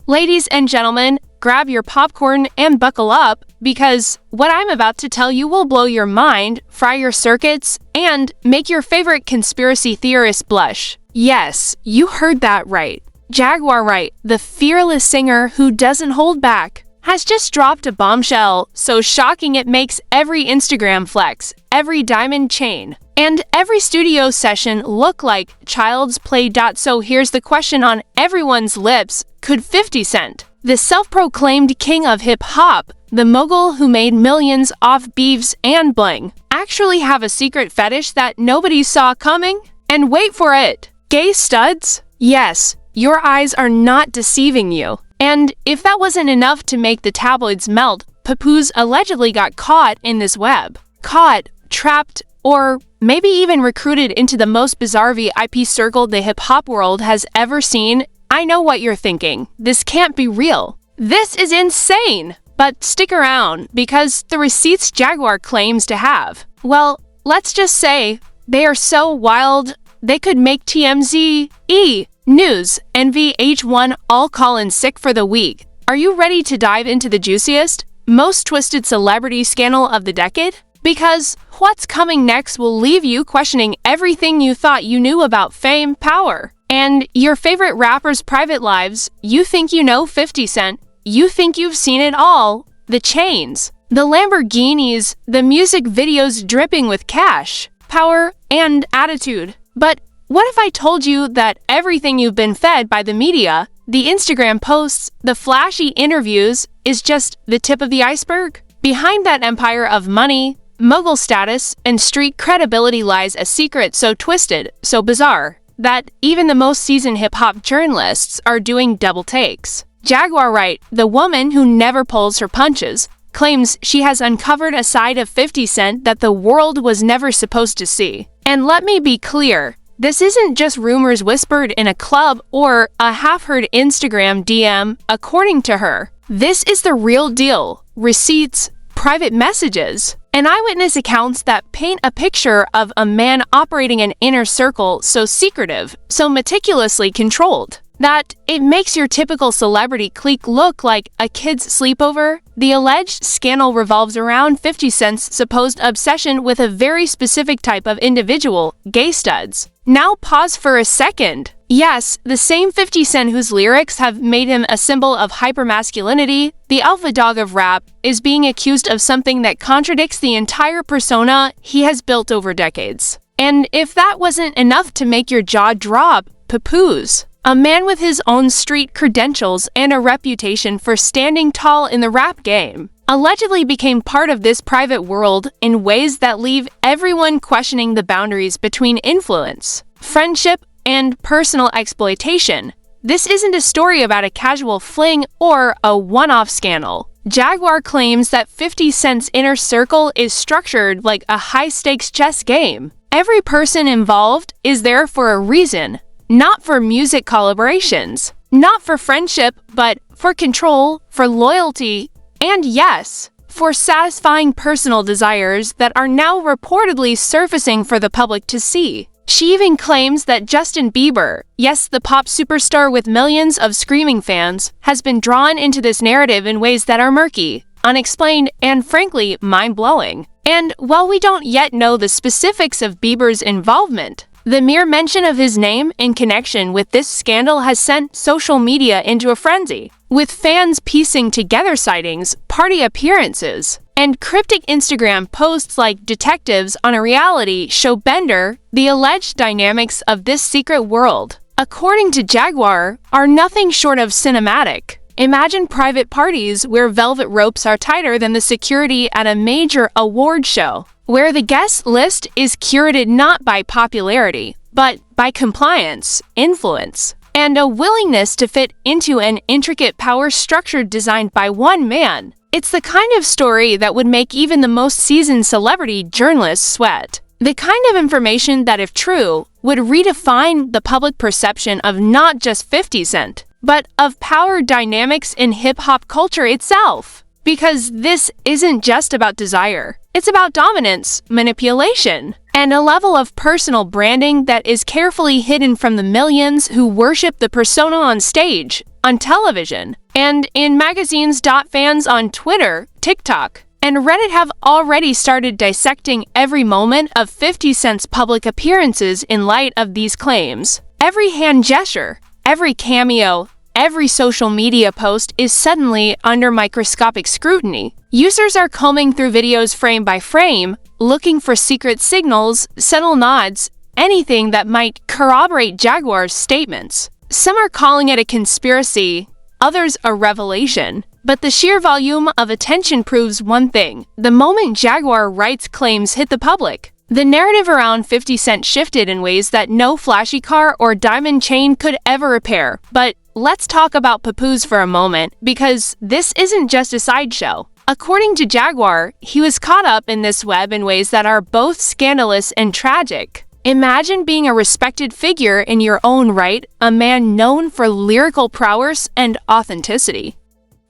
Ladies and gentlemen, grab your popcorn and buckle up, because what I'm about to tell you will blow your mind, fry your circuits, and make your favorite conspiracy theorist blush. Yes, you heard that right. Jaguar Wright, the fearless singer who doesn't hold back, has just dropped a bombshell so shocking it makes every Instagram flex, every diamond chain, and every studio session look like child's play. So here's the question on everyone's lips: could 50 Cent, the self-proclaimed king of hip-hop, the mogul who made millions off beefs and bling, actually have a secret fetish that nobody saw coming? And wait for it, gay studs? Yes, your eyes are not deceiving you. And if that wasn't enough to make the tabloids melt, Papoose allegedly got caught in this web. Caught, trapped, or maybe even recruited into the most bizarre VIP circle the hip-hop world has ever seen. I know what you're thinking. This can't be real. This is insane! But stick around, because the receipts Jaguar claims to have, well, let's just say, they are so wild, they could make TMZ, News, and VH1 all call in sick for the week. Are you ready to dive into the juiciest, most twisted celebrity scandal of the decade? Because what's coming next will leave you questioning everything you thought you knew about fame, power, and your favorite rappers' private lives. You think you know 50 Cent. You think you've seen it all. The chains, the Lamborghinis, the music videos dripping with cash, power, and attitude. But what if I told you that everything you've been fed by the media, the Instagram posts, the flashy interviews, is just the tip of the iceberg? Behind that empire of money, mogul status, and street credibility lies a secret so twisted, so bizarre, that even the most seasoned hip-hop journalists are doing double takes. Jaguar Wright, the woman who never pulls her punches, claims she has uncovered a side of 50 Cent that the world was never supposed to see. And let me be clear, this isn't just rumors whispered in a club or a half-heard Instagram DM, according to her. This is the real deal. Receipts, private messages, and eyewitness accounts that paint a picture of a man operating an inner circle so secretive, so meticulously controlled, that it makes your typical celebrity clique look like a kid's sleepover. The alleged scandal revolves around 50 Cent's supposed obsession with a very specific type of individual, gay studs. Now pause for a second. Yes, the same 50 Cent whose lyrics have made him a symbol of hypermasculinity, the alpha dog of rap, is being accused of something that contradicts the entire persona he has built over decades. And if that wasn't enough to make your jaw drop, Papoose, a man with his own street credentials and a reputation for standing tall in the rap game, allegedly became part of this private world in ways that leave everyone questioning the boundaries between influence, friendship, and personal exploitation. This isn't a story about a casual fling or a one-off scandal. Jaguar claims that 50 Cent's inner circle is structured like a high-stakes chess game. Every person involved is there for a reason. Not for music collaborations, not for friendship, but for control, for loyalty, and yes, for satisfying personal desires that are now reportedly surfacing for the public to see. She even claims that Justin Bieber, yes, the pop superstar with millions of screaming fans, has been drawn into this narrative in ways that are murky, unexplained, and frankly, mind-blowing. And while we don't yet know the specifics of Bieber's involvement, the mere mention of his name in connection with this scandal has sent social media into a frenzy, with fans piecing together sightings, party appearances, and cryptic Instagram posts like detectives on a reality show bender. The alleged dynamics of this secret world, according to Jaguar, are nothing short of cinematic. Imagine private parties where velvet ropes are tighter than the security at a major award show, where the guest list is curated not by popularity, but by compliance, influence, and a willingness to fit into an intricate power structure designed by one man. It's the kind of story that would make even the most seasoned celebrity journalists sweat. The kind of information that, if true, would redefine the public perception of not just 50 Cent, but of power dynamics in hip-hop culture itself. Because this isn't just about desire. It's about dominance, manipulation, and a level of personal branding that is carefully hidden from the millions who worship the persona on stage. on television, and in magazines. Fans on Twitter, TikTok, and Reddit have already started dissecting every moment of 50 Cent's public appearances in light of these claims. Every hand gesture, every cameo, every social media post is suddenly under microscopic scrutiny. Users are combing through videos frame by frame, looking for secret signals, subtle nods, anything that might corroborate Jaguar's statements. Some are calling it a conspiracy, others a revelation. But the sheer volume of attention proves one thing: the moment Jaguar Wright's claims hit the public, the narrative around 50 Cent shifted in ways that no flashy car or diamond chain could ever repair. But let's talk about Papoose for a moment, because this isn't just a sideshow. According to Jaguar, he was caught up in this web in ways that are both scandalous and tragic. Imagine being a respected figure in your own right, a man known for lyrical prowess and authenticity,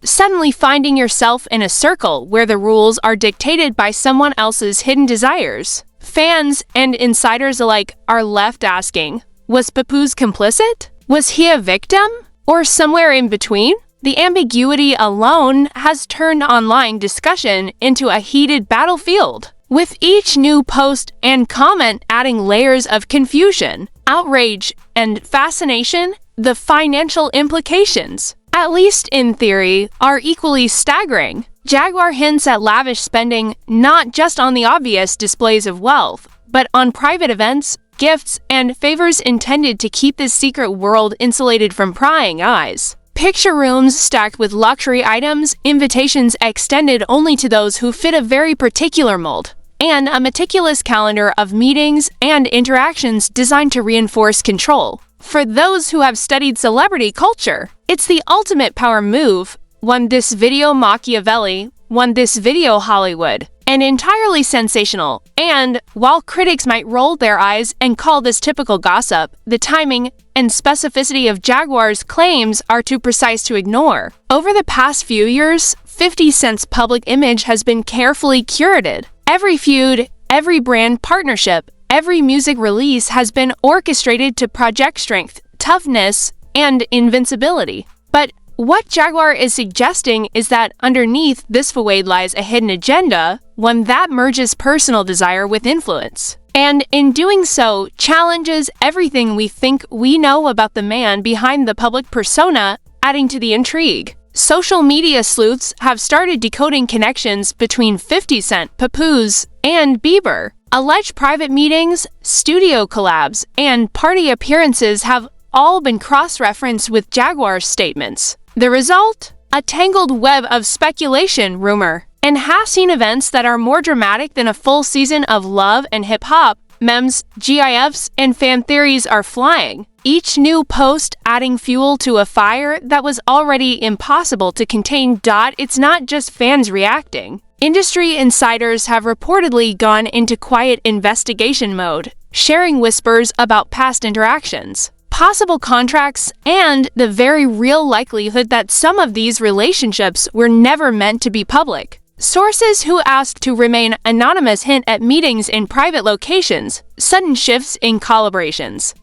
suddenly finding yourself in a circle where the rules are dictated by someone else's hidden desires. Fans and insiders alike are left asking, was Papoose complicit? Was he a victim? Or somewhere in between? The ambiguity alone has turned online discussion into a heated battlefield, with each new post and comment adding layers of confusion, outrage, and fascination. The financial implications, at least in theory, are equally staggering. Jaguar hints at lavish spending not just on the obvious displays of wealth, but on private events, gifts, and favors intended to keep this secret world insulated from prying eyes. Picture rooms stacked with luxury items, invitations extended only to those who fit a very particular mold, and a meticulous calendar of meetings and interactions designed to reinforce control. For those who have studied celebrity culture, it's the ultimate power move. One this video Machiavelli, one this video Hollywood, and entirely sensational. And while critics might roll their eyes and call this typical gossip, the timing and specificity of Jaguar's claims are too precise to ignore. Over the past few years, 50 Cent's public image has been carefully curated. Every feud, every brand partnership, every music release has been orchestrated to project strength, toughness, and invincibility. But what Jaguar is suggesting is that underneath this facade lies a hidden agenda, one that merges personal desire with influence, and in doing so, challenges everything we think we know about the man behind the public persona, adding to the intrigue. Social media sleuths have started decoding connections between 50 Cent, Papoose, and Bieber. Alleged private meetings, studio collabs, and party appearances have all been cross-referenced with Jaguar's statements. The result? A tangled web of speculation, rumor, and half-seen events that are more dramatic than a full season of love and hip-hop. Memes, GIFs, and fan theories are flying, each new post adding fuel to a fire that was already impossible to contain. It's not just fans reacting. Industry insiders have reportedly gone into quiet investigation mode, sharing whispers about past interactions, possible contracts, and the very real likelihood that some of these relationships were never meant to be public. Sources who asked to remain anonymous hint at meetings in private locations, sudden shifts in collaborations,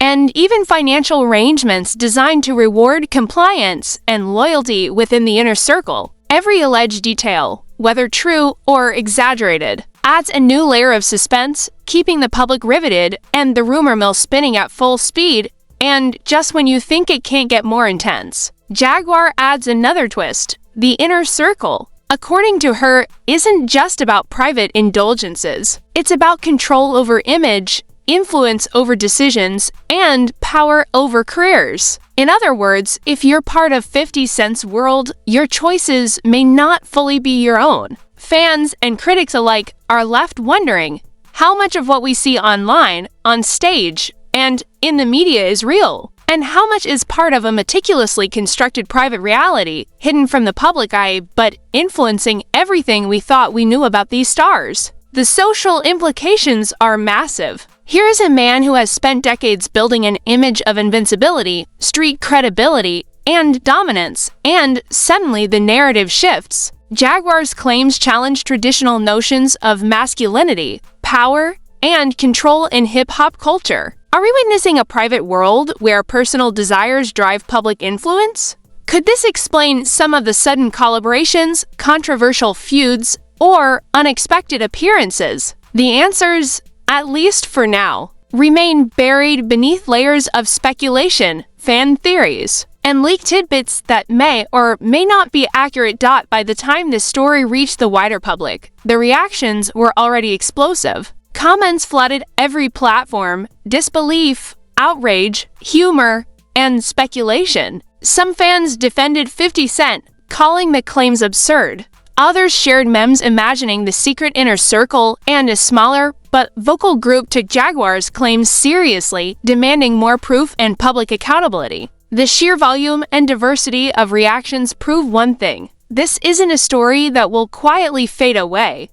and even financial arrangements designed to reward compliance and loyalty within the inner circle. Every alleged detail, whether true or exaggerated, adds a new layer of suspense, keeping the public riveted and the rumor mill spinning at full speed. And just when you think it can't get more intense, Jaguar adds another twist: the inner circle, according to her, isn't just about private indulgences. It's about control over image, influence over decisions, and power over careers. In other words, if you're part of 50 Cent's world, your choices may not fully be your own. Fans and critics alike are left wondering how much of what we see online, on stage, and in the media is real, and how much is part of a meticulously constructed private reality, hidden from the public eye but influencing everything we thought we knew about these stars. The social implications are massive. Here is a man who has spent decades building an image of invincibility, street credibility, and dominance, and suddenly the narrative shifts. Jaguar's claims challenge traditional notions of masculinity, power, and control in hip-hop culture. Are we witnessing a private world where personal desires drive public influence? Could this explain some of the sudden collaborations, controversial feuds, or unexpected appearances? The answers, at least for now, remain buried beneath layers of speculation, fan theories, and leaked tidbits that may or may not be accurate. By the time this story reached the wider public, the reactions were already explosive. Comments flooded every platform: disbelief, outrage, humor, and speculation. Some fans defended 50 Cent, calling the claims absurd. Others shared memes imagining the secret inner circle, and a smaller but vocal group took Jaguar's claims seriously, demanding more proof and public accountability. The sheer volume and diversity of reactions prove one thing: this isn't a story that will quietly fade away.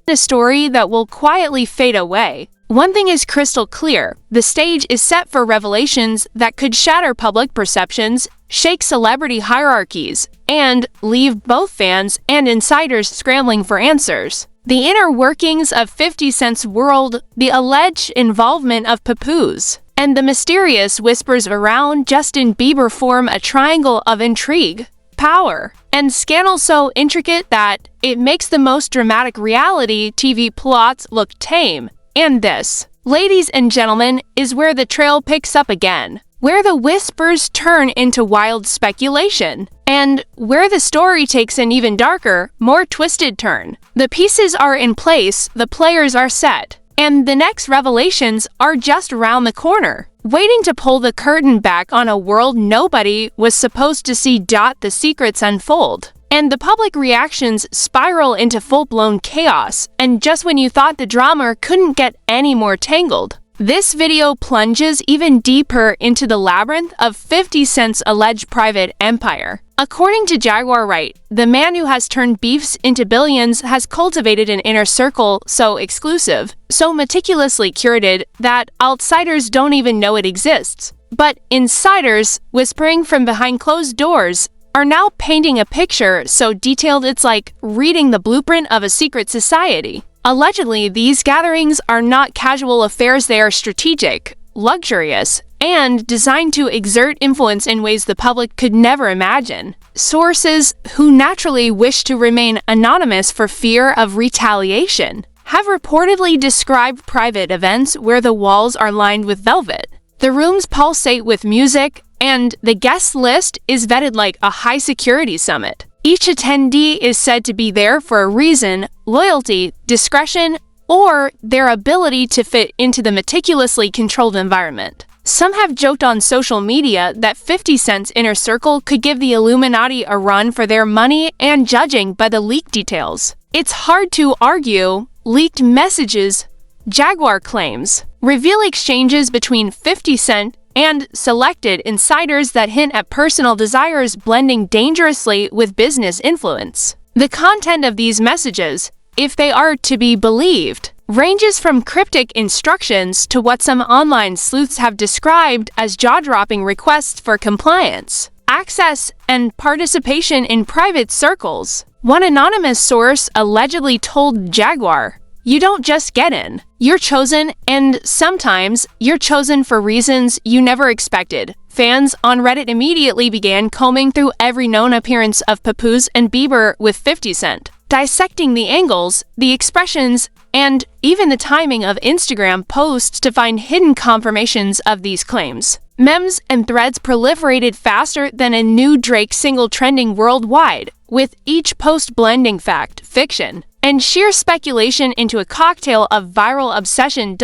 One thing is crystal clear: the stage is set for revelations that could shatter public perceptions, shake celebrity hierarchies, and leave both fans and insiders scrambling for answers. The inner workings of 50 Cent's world, the alleged involvement of Papoose, and the mysterious whispers around Justin Bieber form a triangle of intrigue, power, and scandal so intricate that it makes the most dramatic reality TV plots look tame. And this, ladies and gentlemen, is where the trail picks up again, where the whispers turn into wild speculation, and where the story takes an even darker, more twisted turn. The pieces are in place, the players are set, and the next revelations are just around the corner, waiting to pull the curtain back on a world nobody was supposed to see. The secrets unfold, and the public reactions spiral into full-blown chaos, and just when you thought the drama couldn't get any more tangled, this video plunges even deeper into the labyrinth of 50 Cent's alleged private empire. According to Jaguar Wright, the man who has turned beefs into billions has cultivated an inner circle so exclusive, so meticulously curated, that outsiders don't even know it exists. But insiders, whispering from behind closed doors, are now painting a picture so detailed it's like reading the blueprint of a secret society. Allegedly, these gatherings are not casual affairs. They are strategic, luxurious, and designed to exert influence in ways the public could never imagine. Sources, who naturally wish to remain anonymous for fear of retaliation, have reportedly described private events where the walls are lined with velvet, the rooms pulsate with music, and the guest list is vetted like a high-security summit. Each attendee is said to be there for a reason: loyalty, discretion, or their ability to fit into the meticulously controlled environment. Some have joked on social media that 50 Cent's inner circle could give the Illuminati a run for their money, and judging by the leaked details, it's hard to argue. Leaked messages, Jaguar claims, reveal exchanges between 50 Cent and selected insiders that hint at personal desires blending dangerously with business influence. The content of these messages, if they are to be believed, ranges from cryptic instructions to what some online sleuths have described as jaw-dropping requests for compliance, access, and participation in private circles. One anonymous source allegedly told Jaguar, "You don't just get in. You're chosen, and sometimes you're chosen for reasons you never expected." Fans on Reddit immediately began combing through every known appearance of Papoose and Bieber with 50 Cent, dissecting the angles, the expressions, and even the timing of Instagram posts to find hidden confirmations of these claims. Memes and threads proliferated faster than a new Drake single trending worldwide, with each post blending fact, fiction, and sheer speculation into a cocktail of viral obsession.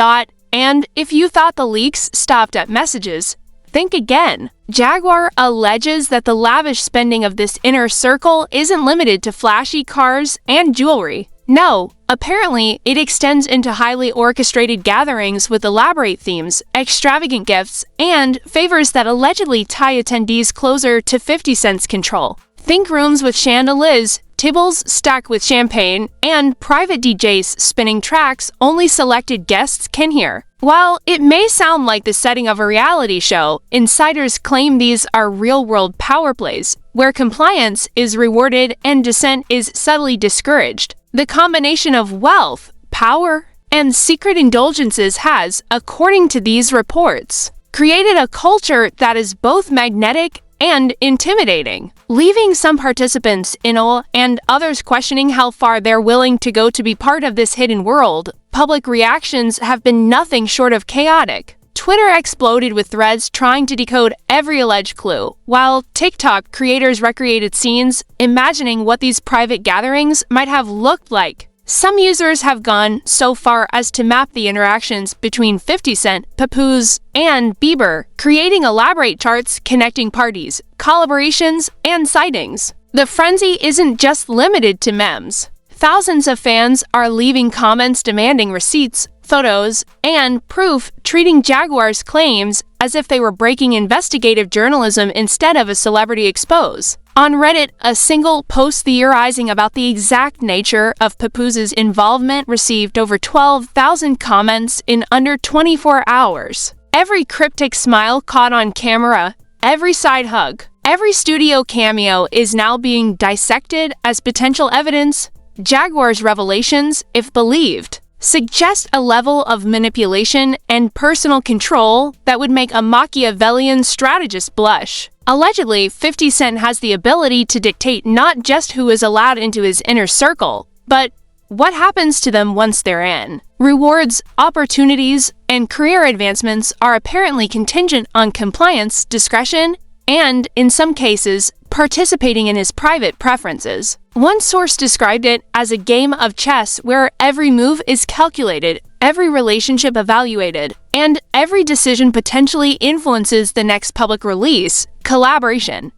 And if you thought the leaks stopped at messages, think again. Jaguar alleges that the lavish spending of this inner circle isn't limited to flashy cars and jewelry. No, apparently it extends into highly orchestrated gatherings with elaborate themes, extravagant gifts, and favors that allegedly tie attendees closer to 50 Cent's control. Think rooms with chandeliers, tables stacked with champagne, and private DJs spinning tracks only selected guests can hear. While it may sound like the setting of a reality show, insiders claim these are real-world power plays, where compliance is rewarded and dissent is subtly discouraged. The combination of wealth, power, and secret indulgences has, according to these reports, created a culture that is both magnetic and intimidating, leaving some participants in awe and others questioning how far they're willing to go to be part of this hidden world. Public reactions have been nothing short of chaotic. Twitter exploded with threads trying to decode every alleged clue, while TikTok creators recreated scenes, imagining what these private gatherings might have looked like. Some users have gone so far as to map the interactions between 50 Cent, Papoose, and Bieber, creating elaborate charts connecting parties, collaborations, and sightings. The frenzy isn't just limited to memes. Thousands of fans are leaving comments demanding receipts, photos, and proof, treating Jaguar's claims as if they were breaking investigative journalism instead of a celebrity expose. On Reddit, a single post theorizing about the exact nature of Papoose's involvement received over 12,000 comments in under 24 hours. Every cryptic smile caught on camera, every side hug, every studio cameo is now being dissected as potential evidence. Jaguar's revelations, if believed, suggest a level of manipulation and personal control that would make a Machiavellian strategist blush. Allegedly, 50 Cent has the ability to dictate not just who is allowed into his inner circle, but what happens to them once they're in. Rewards, opportunities, and career advancements are apparently contingent on compliance, discretion, and, in some cases, participating in his private preferences. One source described it as a game of chess where every move is calculated, every relationship evaluated, and every decision potentially influences the next public release, collaboration,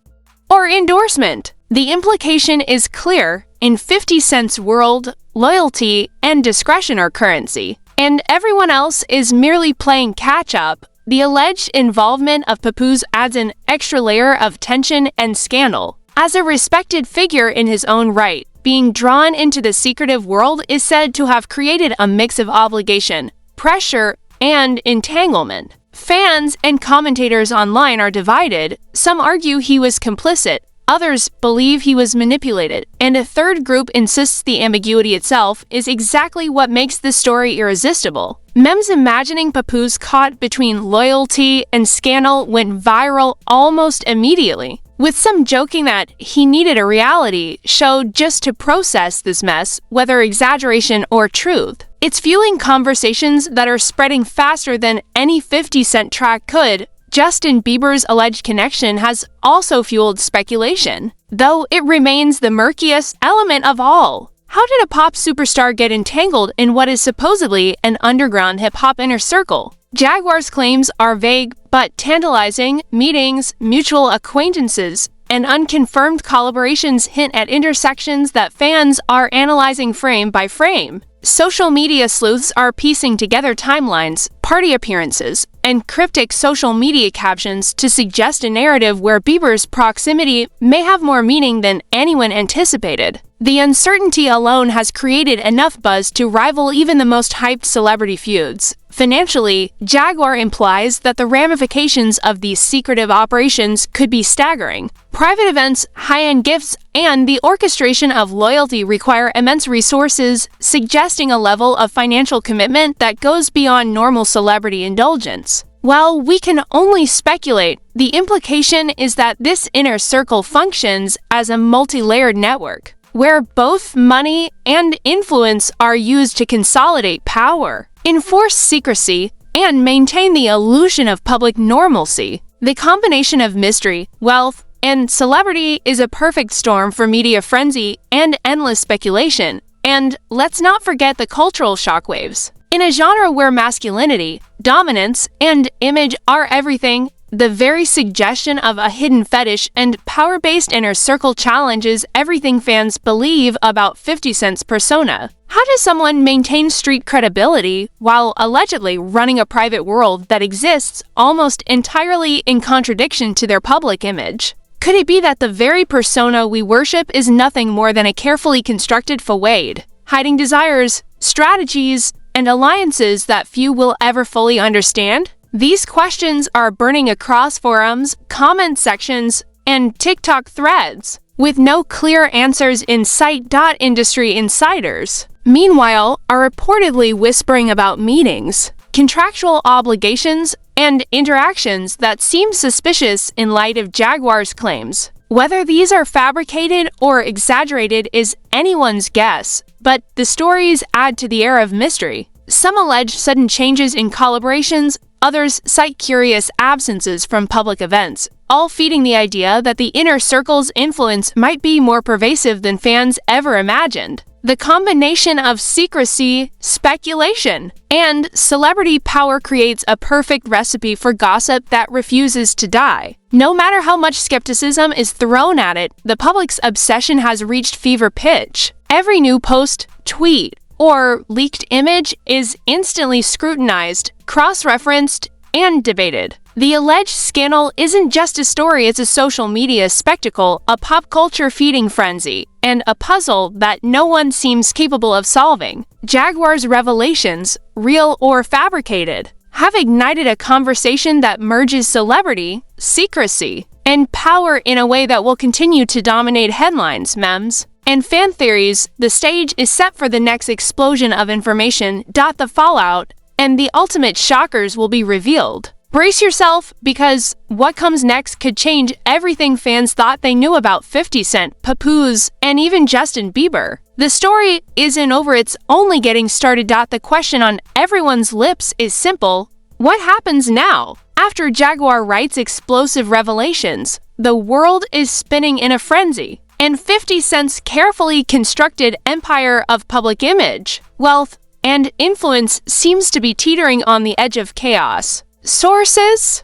or endorsement. The implication is clear. In 50 Cent's world, loyalty and discretion are currency, and everyone else is merely playing catch-up. The alleged involvement of Papoose adds an extra layer of tension and scandal. As a respected figure in his own right, being drawn into the secretive world is said to have created a mix of obligation, pressure, and entanglement. Fans and commentators online are divided. Some argue he was complicit, others believe he was manipulated, and a third group insists the ambiguity itself is exactly what makes this story irresistible. Memes imagining Papoose caught between loyalty and scandal went viral almost immediately, with some joking that he needed a reality show just to process this mess, whether exaggeration or truth. It's fueling conversations that are spreading faster than any 50 Cent track could. Justin Bieber's alleged connection has also fueled speculation, though it remains the murkiest element of all. How did a pop superstar get entangled in what is supposedly an underground hip-hop inner circle? Jaguar's claims are vague but tantalizing. Meetings, mutual acquaintances, and unconfirmed collaborations hint at intersections that fans are analyzing frame by frame. Social media sleuths are piecing together timelines, party appearances, and cryptic social media captions to suggest a narrative where Bieber's proximity may have more meaning than anyone anticipated. The uncertainty alone has created enough buzz to rival even the most hyped celebrity feuds. Financially, Jaguar implies that the ramifications of these secretive operations could be staggering. Private events, high-end gifts, and the orchestration of loyalty require immense resources, suggesting a level of financial commitment that goes beyond normal celebrity indulgence. While we can only speculate, the implication is that this inner circle functions as a multi-layered network, where both money and influence are used to consolidate power, enforce secrecy, and maintain the illusion of public normalcy. The combination of mystery, wealth, and celebrity is a perfect storm for media frenzy and endless speculation. And let's not forget the cultural shockwaves. In a genre where masculinity, dominance, and image are everything, the very suggestion of a hidden fetish and power-based inner circle challenges everything fans believe about 50 Cent's persona. How does someone maintain street credibility while allegedly running a private world that exists almost entirely in contradiction to their public image? Could it be that the very persona we worship is nothing more than a carefully constructed facade, hiding desires, strategies, and alliances that few will ever fully understand? These questions are burning across forums, comment sections, and TikTok threads, with no clear answers in sight. Industry insiders, meanwhile, are reportedly whispering about meetings, contractual obligations, and interactions that seem suspicious in light of Jaguar's claims. Whether these are fabricated or exaggerated is anyone's guess, but the stories add to the air of mystery. Some allege sudden changes in collaborations, others cite curious absences from public events, all feeding the idea that the inner circle's influence might be more pervasive than fans ever imagined. The combination of secrecy, speculation, and celebrity power creates a perfect recipe for gossip that refuses to die. No matter how much skepticism is thrown at it, the public's obsession has reached fever pitch. Every new post, tweet, or leaked image is instantly scrutinized, cross-referenced, and debated. The alleged scandal isn't just a story, it's a social media spectacle, a pop culture feeding frenzy, and a puzzle that no one seems capable of solving. Jaguar's revelations, real or fabricated, have ignited a conversation that merges celebrity, secrecy, and power in a way that will continue to dominate headlines, memes, and fan theories. The stage is set for the next explosion of information. The fallout and the ultimate shockers will be revealed. Brace yourself, because what comes next could change everything fans thought they knew about 50 Cent, Papoose, and even Justin Bieber. The story isn't over, it's only getting started. The question on everyone's lips is simple: what happens now? After Jaguar Wright's explosive revelations, the world is spinning in a frenzy, and 50 Cent's carefully constructed empire of public image, wealth, and influence seems to be teetering on the edge of chaos. Sources,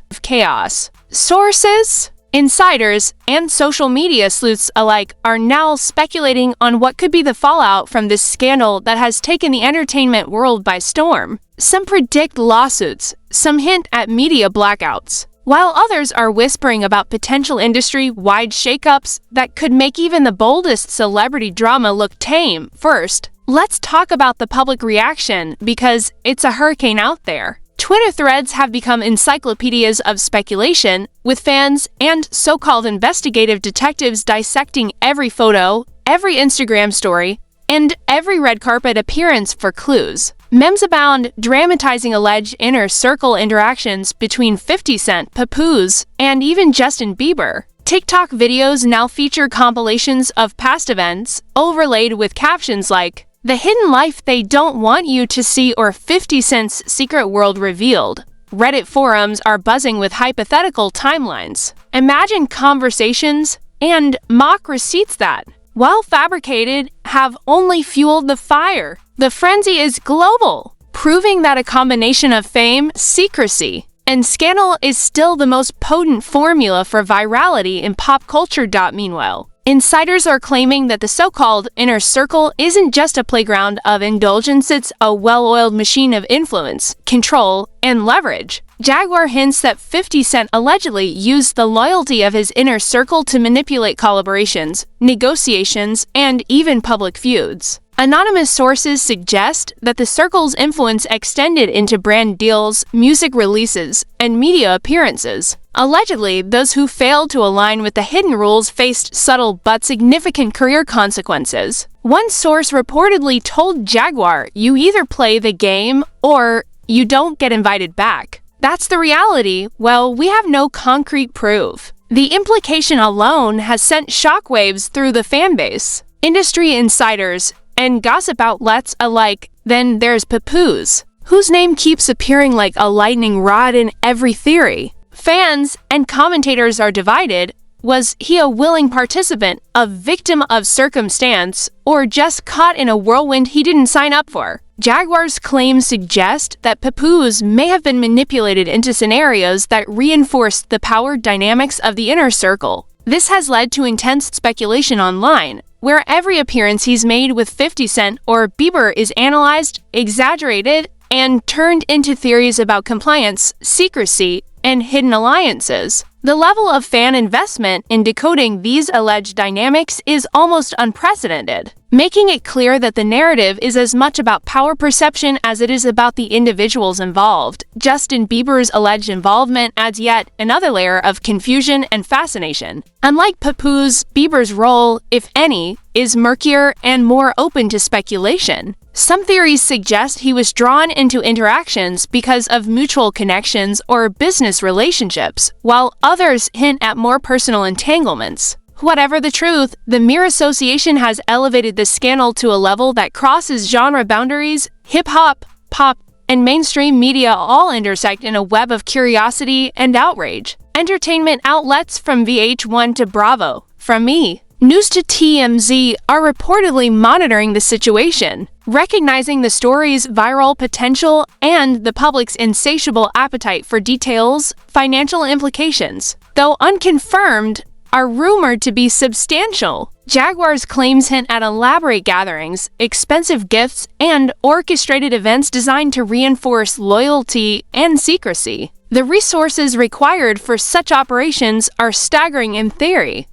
insiders, and social media sleuths alike are now speculating on what could be the fallout from this scandal that has taken the entertainment world by storm. Some predict lawsuits, some hint at media blackouts, while others are whispering about potential industry-wide shakeups that could make even the boldest celebrity drama look tame. First, let's talk about the public reaction, because it's a hurricane out there. Twitter threads have become encyclopedias of speculation, with fans and so-called investigative detectives dissecting every photo, every Instagram story, and every red carpet appearance for clues. Memes abound, dramatizing alleged inner circle interactions between 50 Cent, Papoose, and even Justin Bieber. TikTok videos now feature compilations of past events, overlaid with captions like, "The hidden life they don't want you to see," or 50 Cent's secret world revealed. Reddit forums are buzzing with hypothetical timelines. Imagine conversations and mock receipts that, while fabricated, have only fueled the fire. The frenzy is global, proving that a combination of fame, secrecy, and scandal is still the most potent formula for virality in pop culture. Meanwhile, insiders are claiming that the so-called inner circle isn't just a playground of indulgence, it's a well-oiled machine of influence, control, and leverage. Jaguar hints that 50 Cent allegedly used the loyalty of his inner circle to manipulate collaborations, negotiations, and even public feuds. Anonymous sources suggest that the circle's influence extended into brand deals, music releases, and media appearances. Allegedly, those who failed to align with the hidden rules faced subtle but significant career consequences. One source reportedly told Jaguar, "You either play the game or you don't get invited back." That's the reality. Well, we have no concrete proof. The implication alone has sent shockwaves through the fanbase, industry insiders, and gossip outlets alike. Then there's Papoose, whose name keeps appearing like a lightning rod in every theory. Fans and commentators are divided. Was he a willing participant, a victim of circumstance, or just caught in a whirlwind he didn't sign up for? Jaguar's claims suggest that Papoose may have been manipulated into scenarios that reinforced the power dynamics of the inner circle. This has led to intense speculation online, where every appearance he's made with 50 Cent or Bieber is analyzed, exaggerated, and turned into theories about compliance, secrecy, and hidden alliances. The level of fan investment in decoding these alleged dynamics is almost unprecedented, making it clear that the narrative is as much about power perception as it is about the individuals involved. Justin Bieber's alleged involvement adds yet another layer of confusion and fascination. Unlike Papoose, Bieber's role, if any, is murkier and more open to speculation. Some theories suggest he was drawn into interactions because of mutual connections or business relationships, while others hint at more personal entanglements. Whatever the truth, the mere association has elevated the scandal to a level that crosses genre boundaries. Hip-hop, pop, and mainstream media all intersect in a web of curiosity and outrage. Entertainment outlets from VH1 to Bravo, from E! News to TMZ are reportedly monitoring the situation, recognizing the story's viral potential and the public's insatiable appetite for details. Financial implications, though unconfirmed, are rumored to be substantial. Jaguar's claims hint at elaborate gatherings, expensive gifts, and orchestrated events designed to reinforce loyalty and secrecy. The resources required for such operations are staggering in theory,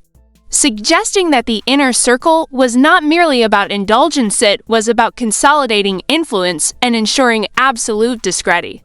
suggesting that the inner circle was not merely about indulgence, it was about consolidating influence and ensuring absolute discredit.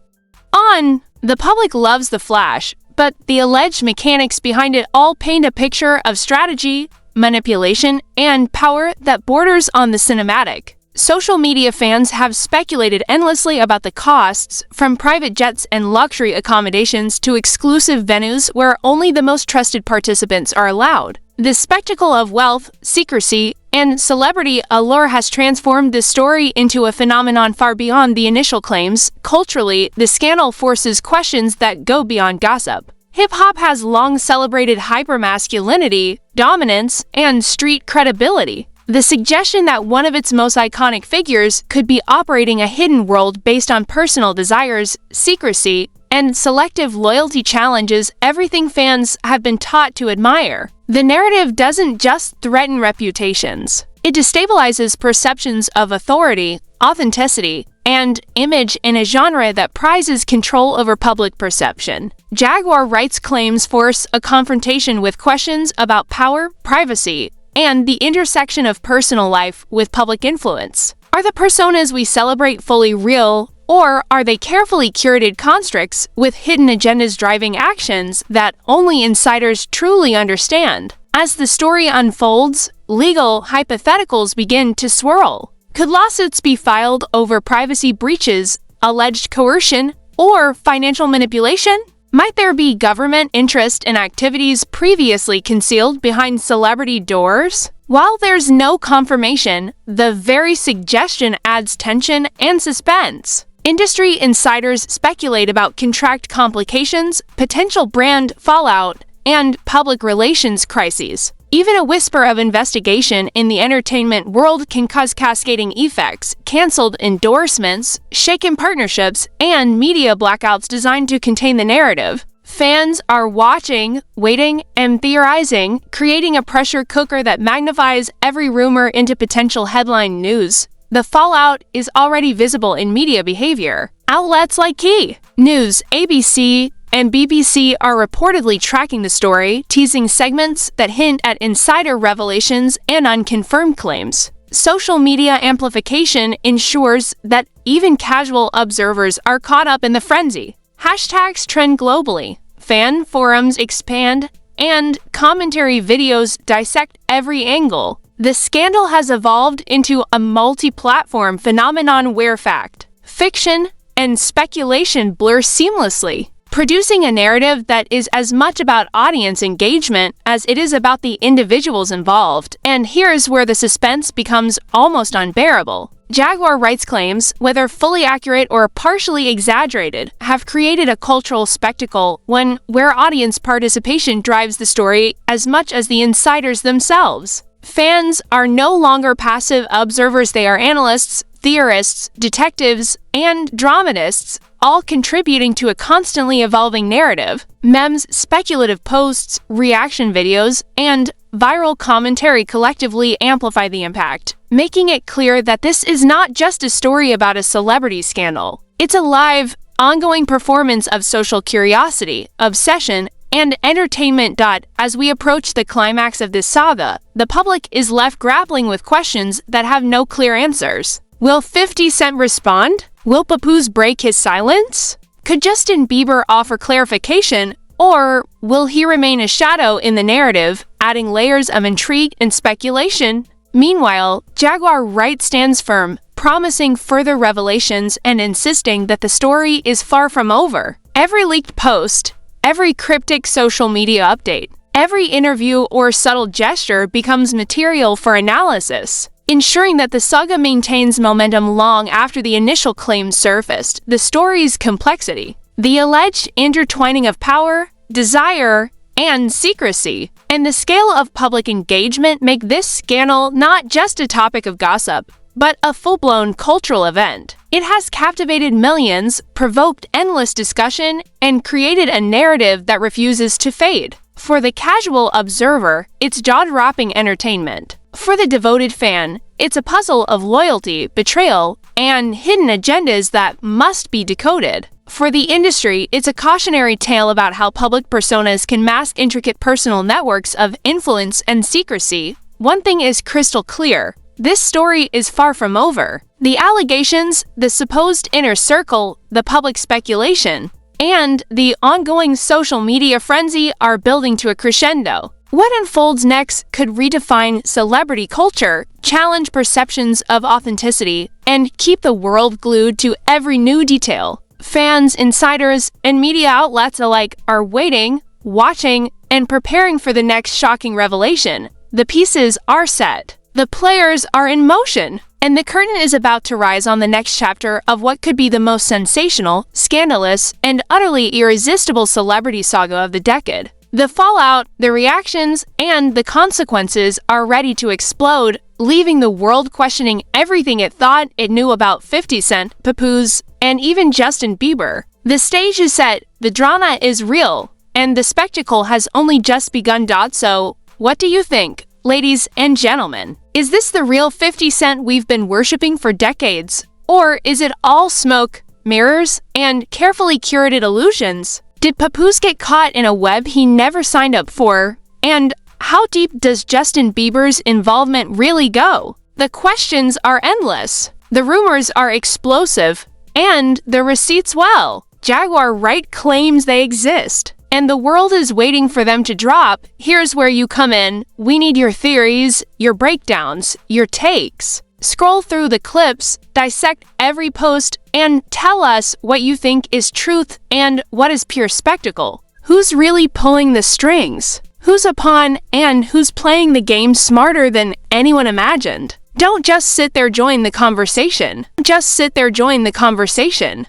The public loves the flash, but the alleged mechanics behind it all paint a picture of strategy, manipulation, and power that borders on the cinematic. Social media fans have speculated endlessly about the costs, from private jets and luxury accommodations to exclusive venues where only the most trusted participants are allowed. The spectacle of wealth, secrecy, and celebrity allure has transformed this story into a phenomenon far beyond the initial claims. Culturally, the scandal forces questions that go beyond gossip. Hip-hop has long celebrated hypermasculinity, dominance, and street credibility. The suggestion that one of its most iconic figures could be operating a hidden world based on personal desires, secrecy, and selective loyalty challenges everything fans have been taught to admire. The narrative doesn't just threaten reputations. It destabilizes perceptions of authority, authenticity, and image in a genre that prizes control over public perception. Jaguar Wright's claims force a confrontation with questions about power, privacy, and the intersection of personal life with public influence. Are the personas we celebrate fully real, or are they carefully curated constructs with hidden agendas driving actions that only insiders truly understand? As the story unfolds, legal hypotheticals begin to swirl. Could lawsuits be filed over privacy breaches, alleged coercion, or financial manipulation? Might there be government interest in activities previously concealed behind celebrity doors? While there's no confirmation, the very suggestion adds tension and suspense. Industry insiders speculate about contract complications, potential brand fallout, and public relations crises. Even a whisper of investigation in the entertainment world can cause cascading effects, canceled endorsements, shaken partnerships, and media blackouts designed to contain the narrative. Fans are watching, waiting, and theorizing, creating a pressure cooker that magnifies every rumor into potential headline news. The fallout is already visible in media behavior. Outlets like Key News, ABC, and BBC are reportedly tracking the story, teasing segments that hint at insider revelations and unconfirmed claims. Social media amplification ensures that even casual observers are caught up in the frenzy. Hashtags trend globally, fan forums expand, and commentary videos dissect every angle. The scandal has evolved into a multi-platform phenomenon where fact, fiction, and speculation blur seamlessly, producing a narrative that is as much about audience engagement as it is about the individuals involved. And here's where the suspense becomes almost unbearable. Jaguar Wright's claims, whether fully accurate or partially exaggerated, have created a cultural spectacle where audience participation drives the story as much as the insiders themselves. Fans are no longer passive observers, they are analysts, theorists, detectives, and dramatists, all contributing to a constantly evolving narrative. Memes, speculative posts, reaction videos, and viral commentary collectively amplify the impact, making it clear that this is not just a story about a celebrity scandal. It's a live, ongoing performance of social curiosity, obsession, and entertainment. As we approach the climax of this saga, the public is left grappling with questions that have no clear answers. Will 50 Cent respond? Will Papoose break his silence? Could Justin Bieber offer clarification, or will he remain a shadow in the narrative, adding layers of intrigue and speculation? Meanwhile, Jaguar Wright stands firm, promising further revelations and insisting that the story is far from over. Every leaked post, every cryptic social media update, every interview or subtle gesture becomes material for analysis, ensuring that the saga maintains momentum long after the initial claims surfaced. The story's complexity, the alleged intertwining of power, desire, and secrecy, and the scale of public engagement make this scandal not just a topic of gossip, but a full-blown cultural event. It has captivated millions, provoked endless discussion, and created a narrative that refuses to fade. For the casual observer, it's jaw-dropping entertainment. For the devoted fan, it's a puzzle of loyalty, betrayal, and hidden agendas that must be decoded. For the industry, it's a cautionary tale about how public personas can mask intricate personal networks of influence and secrecy. One thing is crystal clear: this story is far from over. The allegations, the supposed inner circle, the public speculation, and the ongoing social media frenzy are building to a crescendo. What unfolds next could redefine celebrity culture, challenge perceptions of authenticity, and keep the world glued to every new detail. Fans, insiders, and media outlets alike are waiting, watching, and preparing for the next shocking revelation. The pieces are set. The players are in motion, and the curtain is about to rise on the next chapter of what could be the most sensational, scandalous, and utterly irresistible celebrity saga of the decade. The fallout, the reactions, and the consequences are ready to explode, leaving the world questioning everything it thought it knew about 50 Cent, Papoose, and even Justin Bieber. The stage is set, the drama is real, and the spectacle has only just begun. So, what do you think, ladies and gentlemen? Is this the real 50 Cent we've been worshipping for decades? Or is it all smoke, mirrors, and carefully curated illusions? Did Papoose get caught in a web he never signed up for? And how deep does Justin Bieber's involvement really go? The questions are endless. The rumors are explosive. And the receipts, well, Jaguar Wright claims they exist. And the world is waiting for them to drop. Here's where you come in. We need your theories, your breakdowns, your takes. Scroll through the clips, dissect every post, and tell us what you think is truth and what is pure spectacle. Who's really pulling the strings? Who's a pawn and who's playing the game smarter than anyone imagined? Don't just sit there, join the conversation. Just sit there, join the conversation.